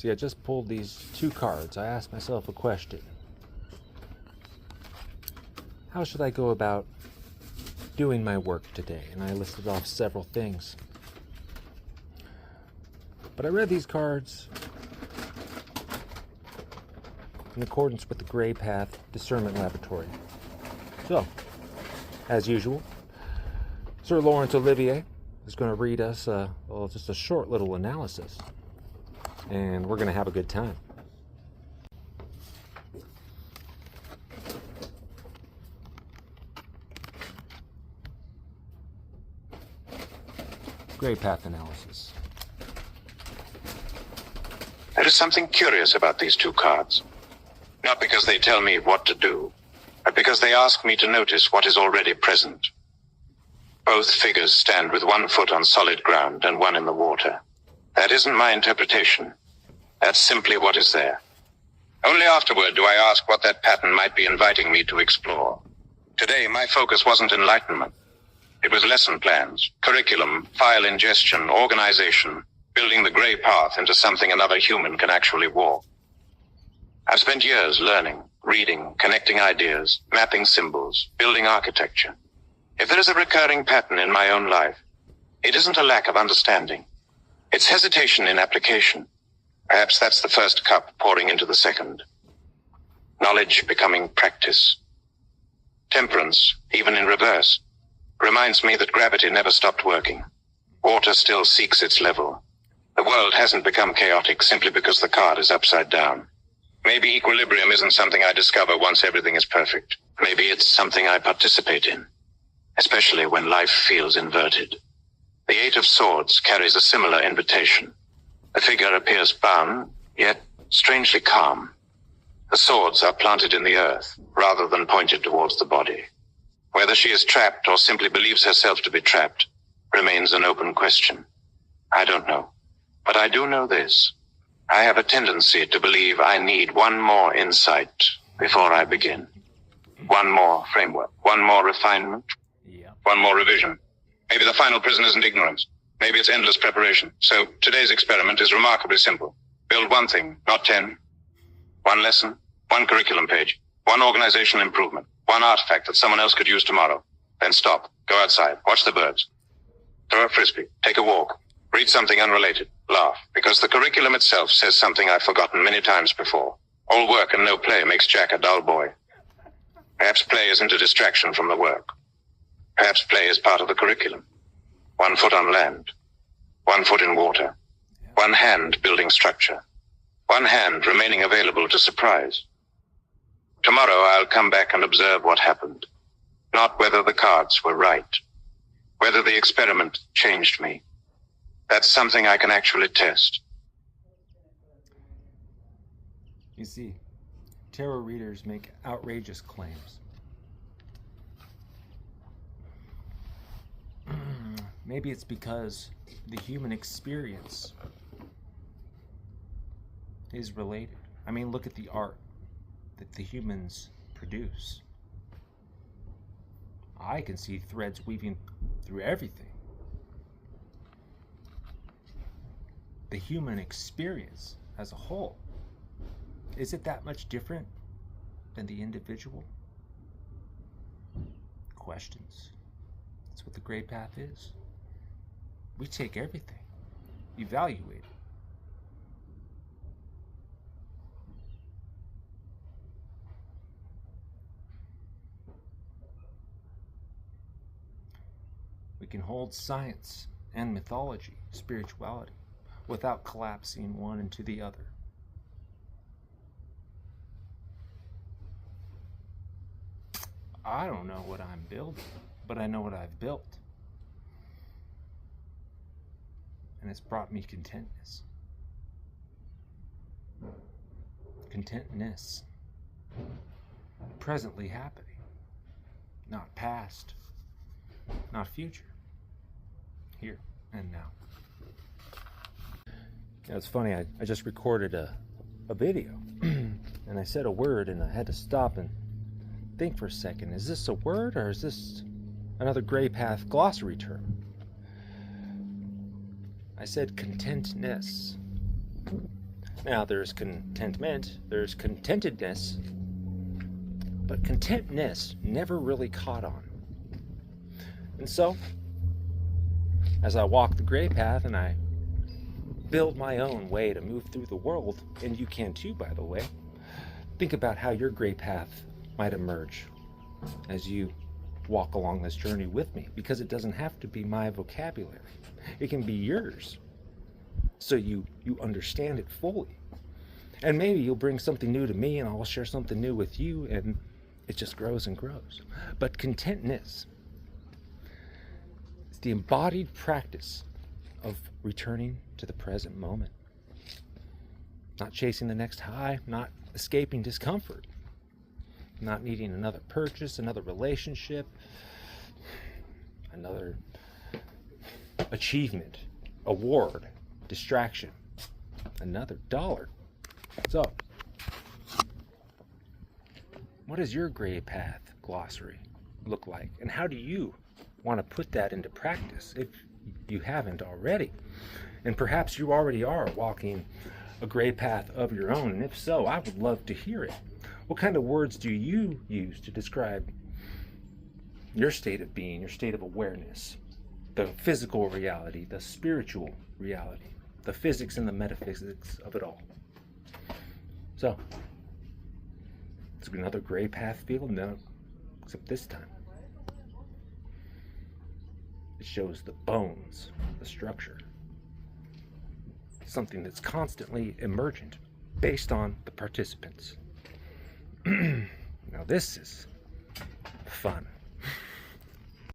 See, I just pulled these 2 cards. I asked myself a question. How should I go about doing my work today? And I listed off several things. But I read these cards in accordance with the Gray Path Discernment Laboratory. So, as usual, Sir Lawrence Olivier is going to read us just a short little analysis. And we're going to have a good time. Gray Path analysis. There is something curious about these 2 cards. Not because they tell me what to do, but because they ask me to notice what is already present. Both figures stand with one foot on solid ground and one in the water. That isn't my interpretation. That's simply what is there. Only afterward do I ask what that pattern might be inviting me to explore. Today, my focus wasn't enlightenment. It was lesson plans, curriculum, file ingestion, organization, building the gray path into something another human can actually walk. I've spent years learning, reading, connecting ideas, mapping symbols, building architecture. If there is a recurring pattern in my own life, it isn't a lack of understanding. It's hesitation in application. Perhaps that's the first cup pouring into the second. Knowledge becoming practice. Temperance, even in reverse, reminds me that gravity never stopped working. Water still seeks its level. The world hasn't become chaotic simply because the card is upside down. Maybe equilibrium isn't something I discover once everything is perfect. Maybe it's something I participate in, especially when life feels inverted. The 8 of Swords carries a similar invitation. The figure appears bound, yet strangely calm. The swords are planted in the earth, rather than pointed towards the body. Whether she is trapped or simply believes herself to be trapped remains an open question. I don't know. But I do know this. I have a tendency to believe I need one more insight before I begin. One more framework, one more refinement, one more revision. Maybe the final prison isn't ignorance. Maybe it's endless preparation. So today's experiment is remarkably simple. Build one thing, not 10. One lesson, one curriculum page, one organizational improvement, one artifact that someone else could use tomorrow. Then stop, go outside, watch the birds. Throw a frisbee, take a walk, read something unrelated, laugh, because the curriculum itself says something I've forgotten many times before. All work and no play makes Jack a dull boy. Perhaps play isn't a distraction from the work. Perhaps play is part of the curriculum. 1 foot on land, 1 foot in water, one hand building structure, one hand remaining available to surprise. Tomorrow I'll come back and observe what happened. Not whether the cards were right, whether the experiment changed me. That's something I can actually test. You see, tarot readers make outrageous claims. Maybe it's because the human experience is related. I mean, look at the art that the humans produce. I can see threads weaving through everything. The human experience as a whole, is it that much different than the individual? Questions. That's what the Gray Path is. We take everything, evaluate it. We can hold science and mythology, spirituality, without collapsing one into the other. I don't know what I'm building, but I know what I've built. And it's brought me contentness. Contentness. Presently happening. Not past. Not future. Here and now. Yeah, it's funny, I just recorded a video and I said a word and I had to stop and think for a second. Is this a word or is this another Gray Path glossary term? I said contentness. Now, there's contentment, there's contentedness, but contentness never really caught on. And so, as I walk the gray path and I build my own way to move through the world, and you can too, by the way, think about how your gray path might emerge as you walk along this journey with me, because it doesn't have to be my vocabulary. It can be yours, so you understand it fully. And maybe you'll bring something new to me and I'll share something new with you, and it just grows and grows. But contentness is the embodied practice of returning to the present moment. Not chasing the next high, not escaping discomfort, not needing another purchase, another relationship, another achievement, award, distraction, another dollar. So, what does your gray path glossary look like? And how do you want to put that into practice if you haven't already? And perhaps you already are walking a gray path of your own. And if so, I would love to hear it. What kind of words do you use to describe your state of being, your state of awareness, the physical reality, the spiritual reality, the physics and the metaphysics of it all? So, it's another gray path field? No, except this time it shows the bones, the structure, something that's constantly emergent based on the participants. Now this is fun.